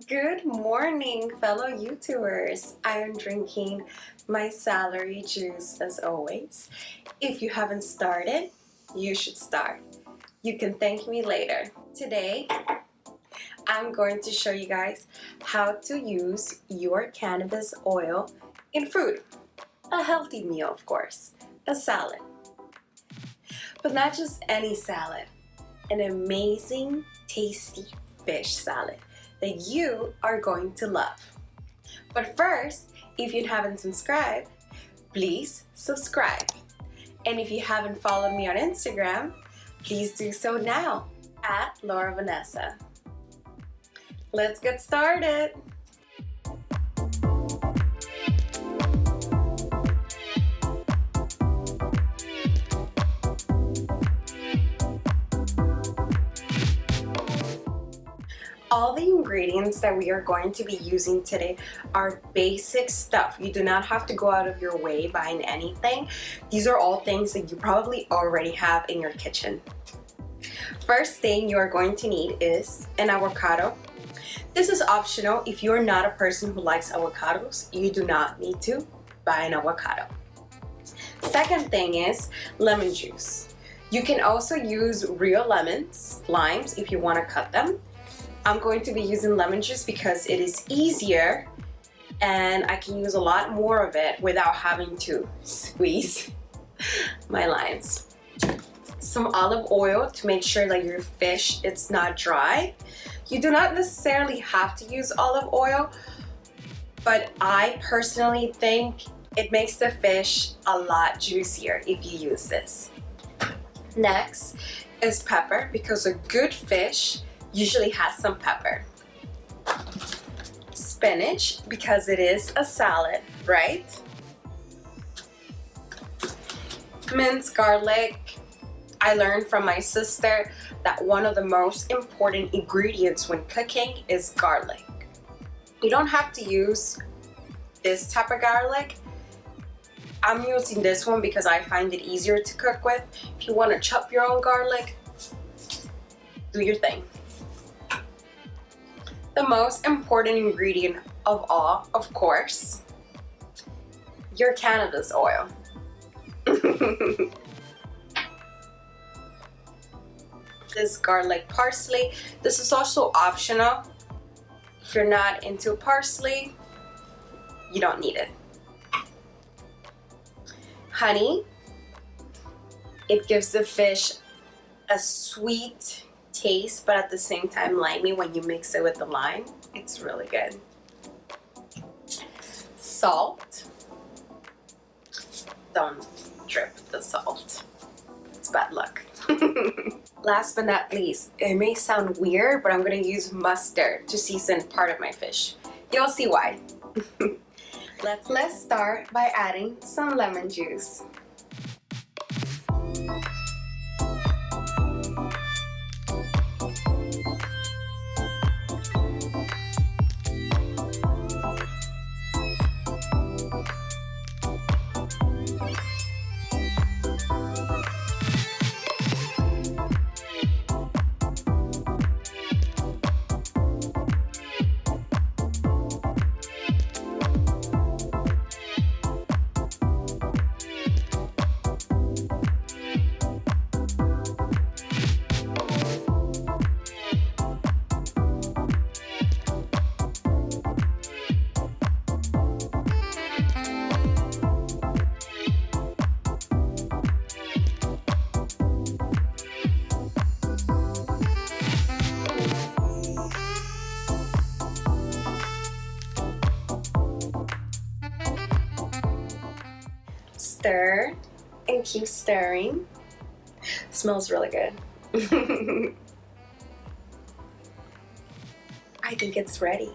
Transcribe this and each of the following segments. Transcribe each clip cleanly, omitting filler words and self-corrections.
Good morning, fellow YouTubers. I am drinking my celery juice as always. If you haven't started, you should start. You can thank me later. Today, I'm going to show you guys how to use your cannabis oil in food. A healthy meal, of course. A salad. But not just any salad. An amazing, tasty fish salad that you are going to love. But first, if you haven't subscribed, please subscribe. And if you haven't followed me on Instagram, please do so now at Vanessa. Let's get started. All the ingredients that we are going to be using today are basic stuff. You do not have to go out of your way buying anything. These are all things that you probably already have in your kitchen. First thing you are going to need is an avocado. This is optional. If you're not a person who likes avocados, you do not need to buy an avocado. Second thing is lemon juice. You can also use real limes, if you want to cut them. I'm going to be using lemon juice because it is easier and I can use a lot more of it without having to squeeze my limes. Some olive oil to make sure that your fish it's not dry. You do not necessarily have to use olive oil, but I personally think it makes the fish a lot juicier if you use this. Next is pepper, because a good fish usually has some pepper. Spinach, because it is a salad, right? Minced garlic. I learned from my sister that one of the most important ingredients when cooking is garlic. You don't have to use this type of garlic. I'm using this one because I find it easier to cook with. If you want to chop your own garlic, do your thing. The most important ingredient of all, of course, your cannabis oil. This garlic parsley. This is also optional. If you're not into parsley, you don't need it. Honey. It gives the fish a sweet taste, but at the same time limey when you mix it with the lime. It's really good. Salt. Don't drip the salt. It's bad luck. Last but not least, it may sound weird, but I'm going to use mustard to season part of my fish. You'll see why. Let's start by adding some lemon juice. Stir and keep stirring. Smells really good. I think it's ready.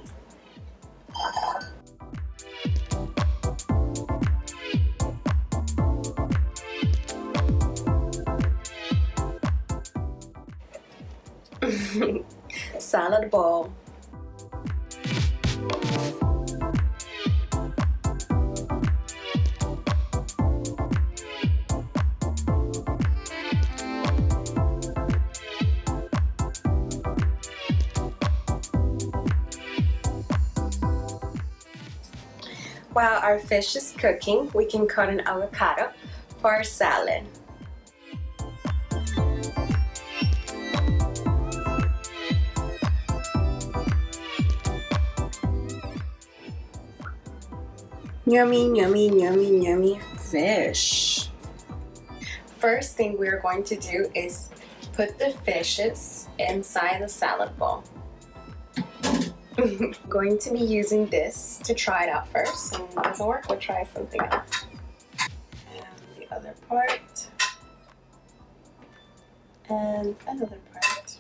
Salad bowl. While our fish is cooking, we can cut an avocado for our salad. Yummy, yummy, yummy, yummy fish. First thing we're going to do is put the fishes inside the salad bowl. I'm going to be using this to try it out first, and if it doesn't work, we'll try something else. And the other part. And another part.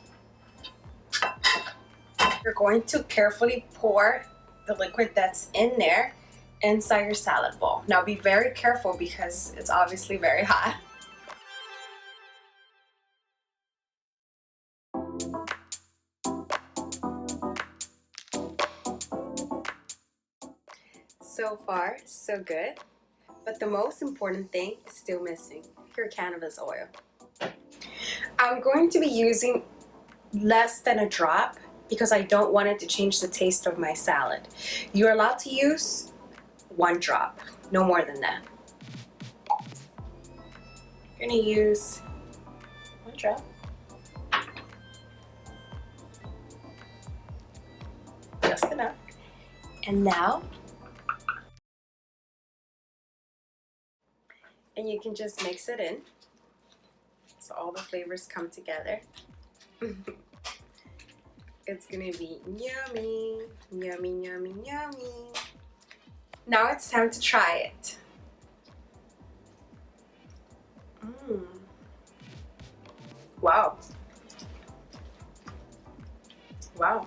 You're going to carefully pour the liquid that's in there inside your salad bowl. Now be very careful because it's obviously very hot. So far, so good. But the most important thing is still missing, your cannabis oil. I'm going to be using less than a drop because I don't want it to change the taste of my salad. You're allowed to use 1 drop, no more than that. I'm gonna use 1 drop. Just enough. And now, and you can just mix it in so all the flavors come together. It's gonna be yummy, yummy, yummy, yummy. Now it's time to try it. Wow. Wow.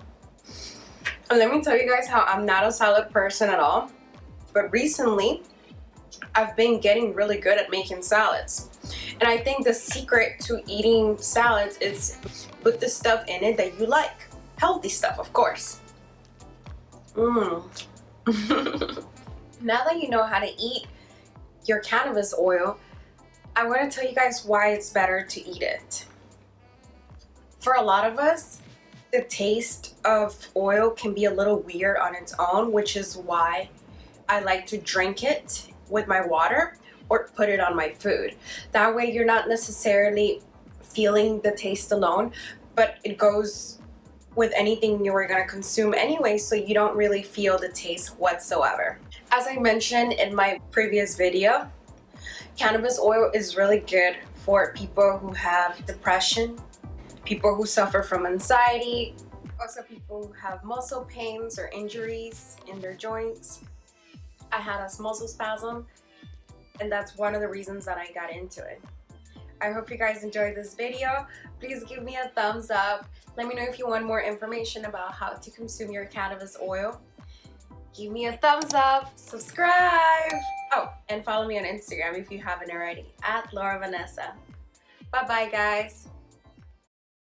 And let me tell you guys how I'm not a salad person at all, but recently I've been getting really good at making salads. And I think the secret to eating salads is put the stuff in it that you like. Healthy stuff, of course. Now that you know how to eat your cannabis oil, I want to tell you guys why it's better to eat it. For a lot of us, the taste of oil can be a little weird on its own, which is why I like to drink it with my water or put it on my food. That way you're not necessarily feeling the taste alone, but it goes with anything you were gonna consume anyway, so you don't really feel the taste whatsoever. As I mentioned in my previous video, cannabis oil is really good for people who have depression, people who suffer from anxiety, also people who have muscle pains or injuries in their joints. I had a muscle spasm, and that's one of the reasons that I got into it. I hope you guys enjoyed this video. Please give me a thumbs up. Let me know if you want more information about how to consume your cannabis oil. Give me a thumbs up, subscribe. Oh, and follow me on Instagram if you haven't already, @Vanessa. Bye-bye, guys.